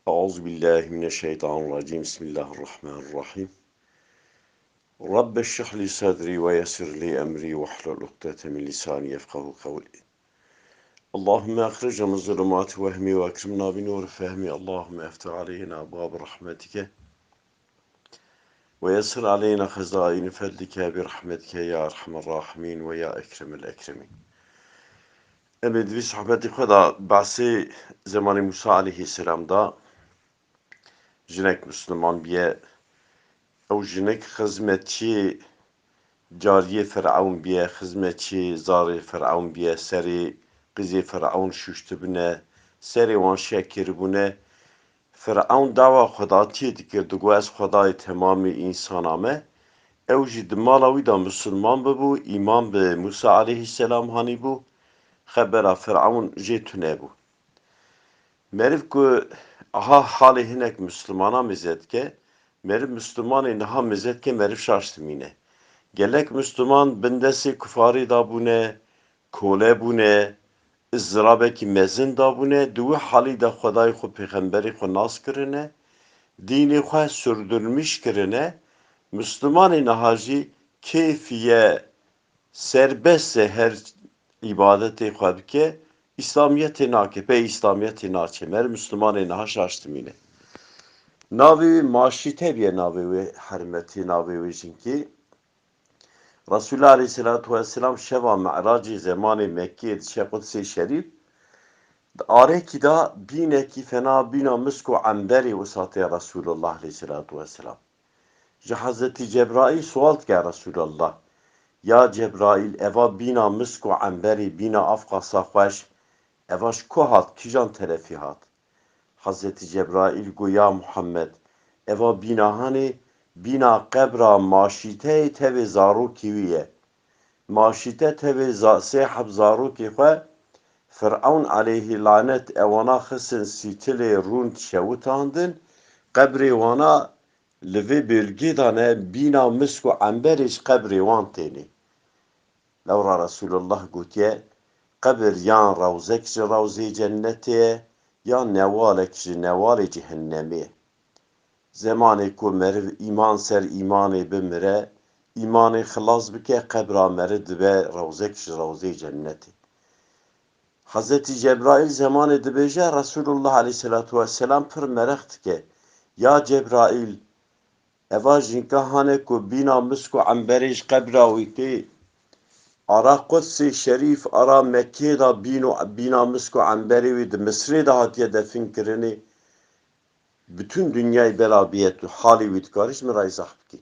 Euzubillahimineşşeytanirracim. Bismillahirrahmanirrahim. Rabbi şrah sadri ve yessir li emri ve hlul ukdeten min lisani yefkahu kavli. Allahümme ahricna min zulumati vehmi ve ekrimna bi nuri fehmi. Allahümme eftih aleyhina abwab rahmetike ve yessir aleyna hazain fadlike bi rahmetike ya erhamer rahimin ve ya ekremel ekremin. Emedi sohbeti xda bahsi zamanı Musa aleyhisselamda jinek Müslüman biye او جنک خزمتی جاری فرعون بیه خزمتی زاری فرعون بیه سری قزی فرعون ششت بونه سری وان شکر بونه فرعون دعوا خداتی دکرد و از خدای تمام انسانامه او جد مالاوی دا مسلمان ببو ایمان به موسی علیه السلام هانی بو خبر فرعون جتونه بو مرف که aha hali hinek Müslümana mizet ke merif Müslüman inaha mizet ke merif şaştım yine. Gelek Müslüman bindesi kufari da bune, kole bune, ızdırabeki mezin da bune, duvi hali da Xuday xu peygamberi xu nas kirine, dini xu sürdürmüş kirine, Müslüman inahaji keyfiye serbestse her ibadeti xu bike, İslamiyet'i nakepe, İslamiyet'i naçemer, Müslüman inaha şaştım yine. Navi maşite bir navi ve hürmeti navi ve çünkü Resulullah Aleyhisselatü Vesselam şeva me'raci zamanı Mekke'ye Kudüs-i Şerif areki da bineki fena bina misku amberi usati Resulullah Aleyhisselatü Vesselam. Hazreti Cebrail sual ki Resulullah ya Cebrail eva bina misku amberi bina afka sahveş evaş kuhat kijan telefihat. Hazreti Cebrail goya Muhammed eva binahani bina qebra maşite teve zarukiye maşite teve sehab zaruki xwe Firavun aleyhi lanet evana xisın sitile rund şewutandın qebrê wana li vê bêlgê da ne bîna misk û emberî qebrê wan têne. Lewra Resulullah gotiye qebir yan rawzek ji rawzê cennetê ye yan newalek ji newalê cehennemê ye. Zemanê ku meriv îman ser îmanê bimire, îmanê xilas bike qebra meriv dibe rawzek ji rawzê cennetê. Hazreti Cebrail zamanê dibêje Resulullah Aleyhisselatü Vesselam pir merex dike. Ya Cebrail eva jinka hane ku bîna misk û emberê ji qebra wî tê ara Kudüs-i Şerîf ara Mekkê da bîna misk û emberê wî di Misrê da hatiye defin kirinê bütün dünyayı belabiyet hali wî dikarî min ra izah bikî.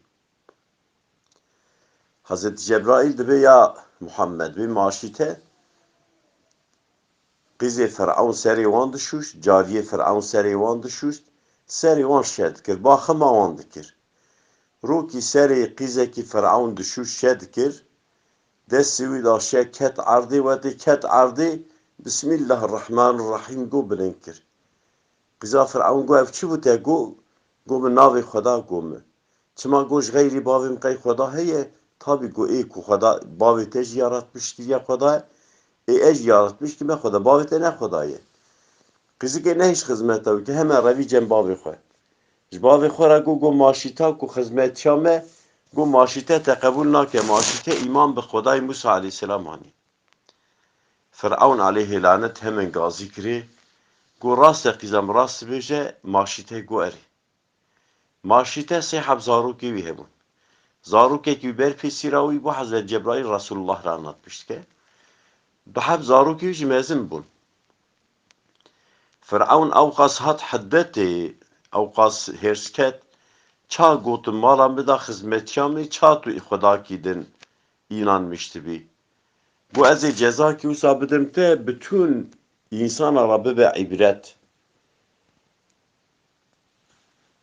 Hazreti Cebrail dibe ya Muhammed vê maşîte qîzê Firavun serê wan dişûşt, cariyê Firavun serê wan dişûşt, serê wan şeh dikir, baxima wan dikir. Rokî serê qîzekî Firavun dişûşt şeh dikir, destê wî da şeh ket erdê wetê ket erdê Bismillahirrahmanirrahim got bilind kir. Qîza Firavun got ev çi bû te? Got min navê Xweda got min. Çima got ji xeyrî bavê min qey Xweda heye? Tabii got ê ku Xweda bavê te jî yaratmıştır Xweda ez yaratmış ki me Xweda bavê te ne Xweda ye. Qîzikê ne hiç xizmeta wî hemen revî cem bavê xwe. Ji bavê xwe re got maşîta ku xizmetçiya me got maşîte te qebûl nake, maşîte îman bi Xwedayê Musa Aleyhisselam hanî. Firavun aleyhi lanet hemen gazî kirê got rast e qîzem rast dibêje maşîte got erê. Maşîte sehab zarokê wî hebûn. Zarokekî wî ber pêsîra wî bu Hazreti Cebrail Resulullah re anlatmıştı ki biheb zarokê wî jî mezin bûn. Firavun ewqas hat hiddetê ewqas hêrsket ça gotin mala me da xizmetçiya me ça tu Xwedakî din inanmıştı bî. Bu ez ê ceza ki wisa bidim te bütün insana ra bibe ibret.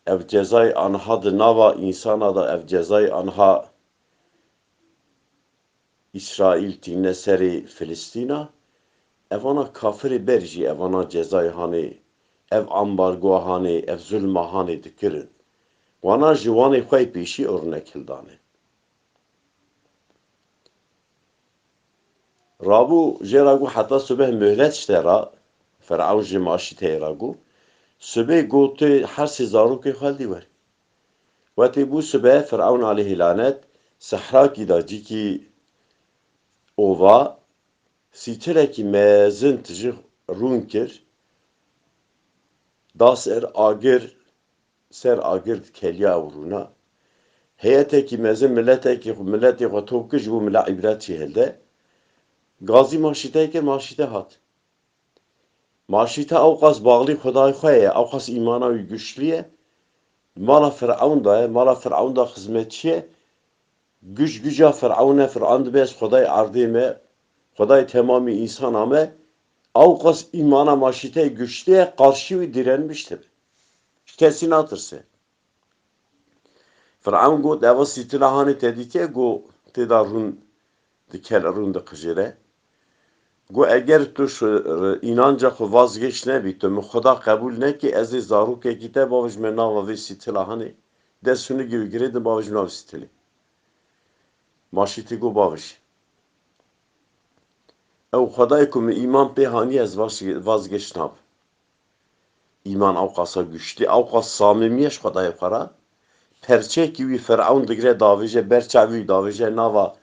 Ev cezayê anha di nava insana da ev cezayê anha İsrail tîne serê Filistîna evana kafirê ber jî evana cezayê hanê ev ambargoa hanê ev zulma hanê dikirin. Wana ji wanê xwe pêşî örnek hildane. Rabû jê ra got heta subeh mühlet işte ra Firavun ji maşîteyê ra got سبه گوته هر سی زاروکی خالدی ور وقتی بو سبه فرعون علیه لعنت سحراکی دا جی کی اووا سیترکی مزن تجی رون کر دا سر آگر کلیا ورونا heyeteki mezin milleti xotobkı bu mila ibret çihelde gazi maşiteyke maşite hat maşite avqas bağlı Xuday xoye avqas imana güçlüye mala Firavun da hizmetçiye güca Firavun bes Xuday ardime Xuday tamamı insan ame avqas imana maşite güçlüye karşı direnmiştir kesin atırsa Firavun got eva sitilahani tedike go tedarun dikel arun da kıjere. Go eğer tu inanca ku vazgeç ne bit tu Xuda kabul ne ki ez zaruk ekite baviş mena ve sitilahani desunu gibi giredin baviş mena sitili. Maşiti go baviş. Ev Xuda ku iman pehani ez vazgeç nab. İman avqasa güçlü avqas samimiyeş Xuda'ya para. Perçe ki Firavun digre davije berçavi davije nava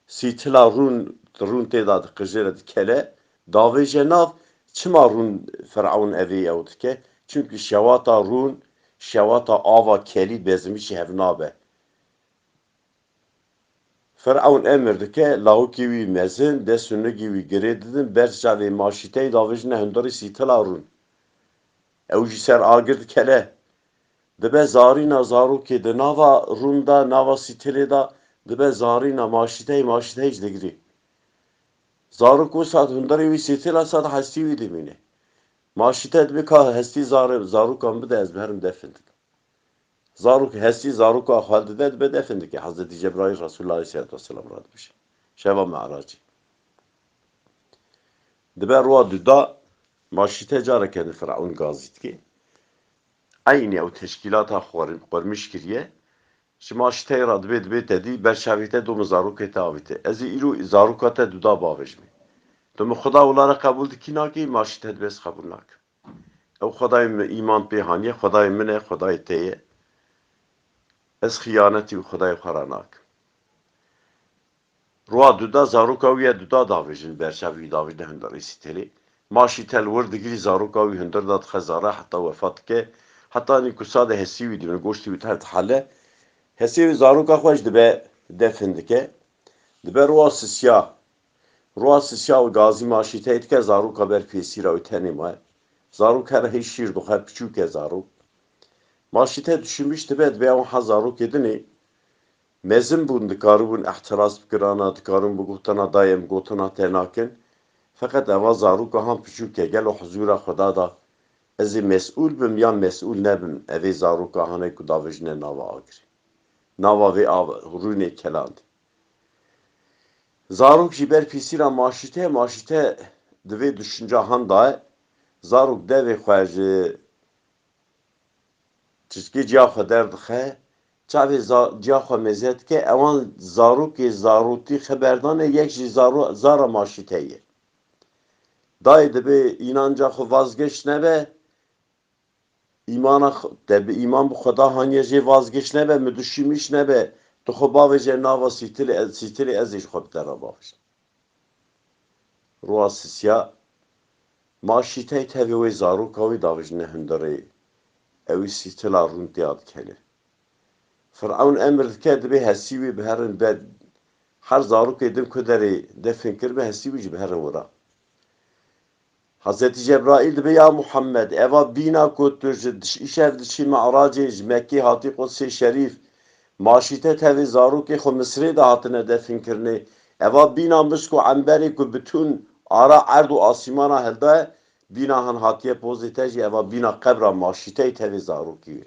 sitila run tedad kıjeret kele davije nav çima run Firavun evi yavdike çünkü şevata ava keli bezmiş hevnabe Firavun emirdike lahu kivi mezin desunu gibi giredin berçavi maşite davije hendari sitila run evji ser agird kele dibe zarina zaruki de nava runda nava sitileda dibe zarina maşitey digri zaruk o saat hundari vi sitila saat hasti vi dimine maşite dibe ka hasti zaruk am de ezberim defendik zaruk hasti zaruk halde de dibe defendik Hazreti Cebrail Resulullah Aleyhisselatü Vesselam radmış şeva me'racı dibe ruwa duda maşite careke Firavun gazitki aynı o teşkilata xwarmış kiriye şima ştey radbe dedi berşavite do zaruk tavite ez ilu zarukata duda bavejmi to Xuda ulara kabul dikinaki maşite bes kabul nak o Xuda iman pehaniye Xuda mine Xuda teye ez xiyaneti Xuda xaranak ruwa duda zarukawiye duda davejin berşavi davide hendari siteli maşitel vurdigri zarukawi hendar dat khazara hatta vefat ke hatta ni kusada hesivi diyor goşti bir tane hale hesivi zaruka xoş dibe defendike dibe ruasisya gazi maşite etke zaruka ber pesira öteni ma zaruk her heşir do hep küçük zaruk maşite düşünmüş dibe on hazaruk edini mezin bun dikarubun ihtiras bikirana dikarun bu gutana dayem gutana tenakin fakat eva zaruka ham küçük gel o huzura Xuda da ez mesul bim ya mesul nebim evi zaruka hane ku davijne nava agir nava ve rune keland zaruk jiber pisira maşite dve düşünce handa zaruk deve xwaje çizgi ciha der dxe çave ciha mezet ke evan zaruti xeberdan yek zara maşiteye dayı debe inanca vazgeç nebe iman bu Xuda haniye vazgeç nebe müdüşimiş nebe tu xuba ve cenava sitili eziş xobdera baviş ruasisya maşitey tevi ve zarukavi davijne hindari evi sitila runtiyad keli Firavun emrdike dibe hesivi beherin bed her zaruk edim kuderi definkir be hesivi beherin vura Hazreti Cebrail dibe ya Muhammed eva bina kutur işev dişi ma'racı Mekki hati Kudsi Şerif maşite tevi zaruki xo Mısır'ı da hatine definkirni eva bina misku amberi ku bütün ara ardu asimana helde bina han hatiye poziteci eva bina kabra maşite tevi zaruki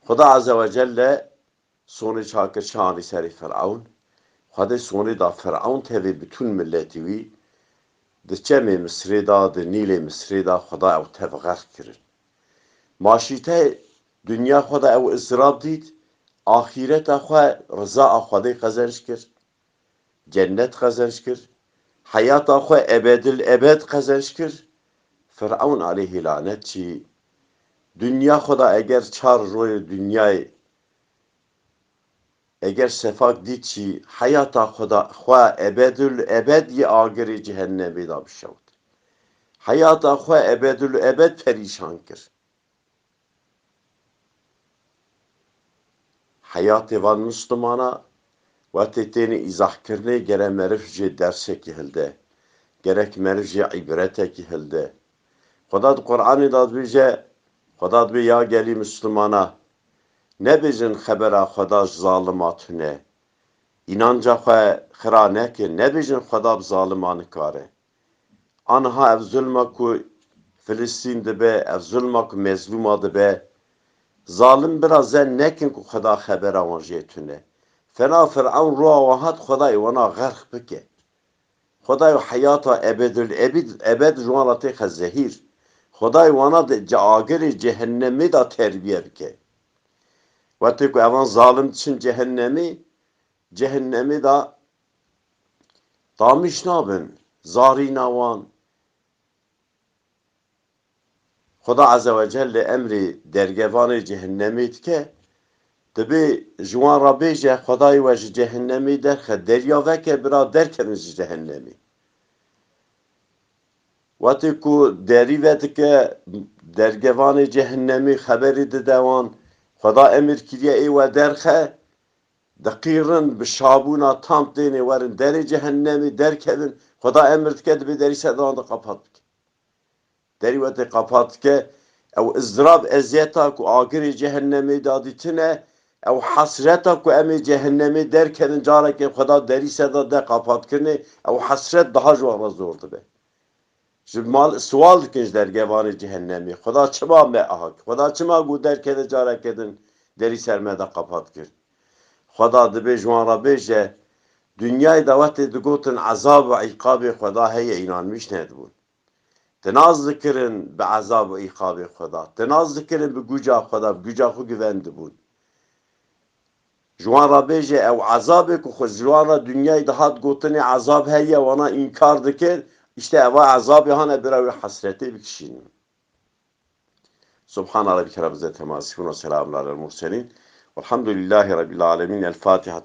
Xuda Azze ve Celle sonu çakır şani seri Firavun Xuda sonu da Firavun tevi bütün milleti vi Dçemi Mısır'ı da Nil'e Mısır'ı da Xuda ev tevgar kirin maşite dünya Xuda ev ızdırab dit ahiret axwa rıza axwadı kazanç kir cennet kazanç kir hayat axwa ebedil ebed kazanç kir Firavun aleyhi lanet çi dünya Xuda eğer çar roy dünyayı eğer sefak dit çi hayata Xuda xwe ebedül ebed ye agirê cehennemê da bişewt. Hayata xwe ebedül ebed perişan kir. Hayatê van Müslümana wetê tenê îzahkirinê gere meriv jê dersekî hilde. Gerek meriv jê ibretekî hilde. Xuda di Qur'anê da dibêje, Xuda dibê ya gelî Müslümana nebêjin xebera Xuda ji zalima tune. İnanca xwe xira nekin, nebêjin Xuda bi zaliman nikare. Anha ev zulma ku Filistîn dibe, ev zulma ku mezlûma dibe, zalim bira zen nekin ku Xuda xebera wan jê tune. Fena Firavun roya wan hat Xudayê wana xerq bike. Xudayê hayata ebedül ebed ji wan re têxe zehîr. Xudayê wana di agirê cehennemê da terbiye bike. Wetê ku evan zalim diçin cehennemê da damiş nabin, zarîna wan. Xuda Azze ve Celle emrê dergevanê cehennemê dike, dibe ji wan re bêje Xudayê we ji cehennemê derxe, derya veke bira derkevin ji cehennemê. Wetê ku derî ve dike dergevanê cehennemê xeberî dide wan, Xuda emir kiriye ê we derxe, diqîrin bi şabûna tam tenê werin derê cehennemê derkevin, Xuda emir dike dibe derî sedan de qapat bike. Derî wetê qapat dike, ew izdırab eziyeta ku agirê cehennemê da dîtine, ew hasreta ku em ê cehennemê derkevin carekê Xuda derî seda de qapatkirinê, ew hasret daha ji wan re zor dibe. Ji mal sual dikin ji dergevanê cehennemê, Xuda çima me ahak, Xuda çima got derkeve carekê din derî ser me de qapat kir. Xuda dibe ji wan re bêje, dünyayê de wetê digotin ezab û îqabê Xuda heye înanmış nedibûn. Te naz dikirin bi ezab û îqabê Xuda, te naz dikirin bi guca Xuda, bi guca xwe güvendibûn. Ji wan re bêje ew ezabê ku xwe ji wan re dünyayê de hat gotinê ezab heye wana înkar dikir, işte eva azabê hane bira wê hasretê bikişînin. Subhane rabbike rabbil izzeti amma yasifûn ve selamun alel murselîn. Velhamdülillahi rabbil âlemin. El Fatiha.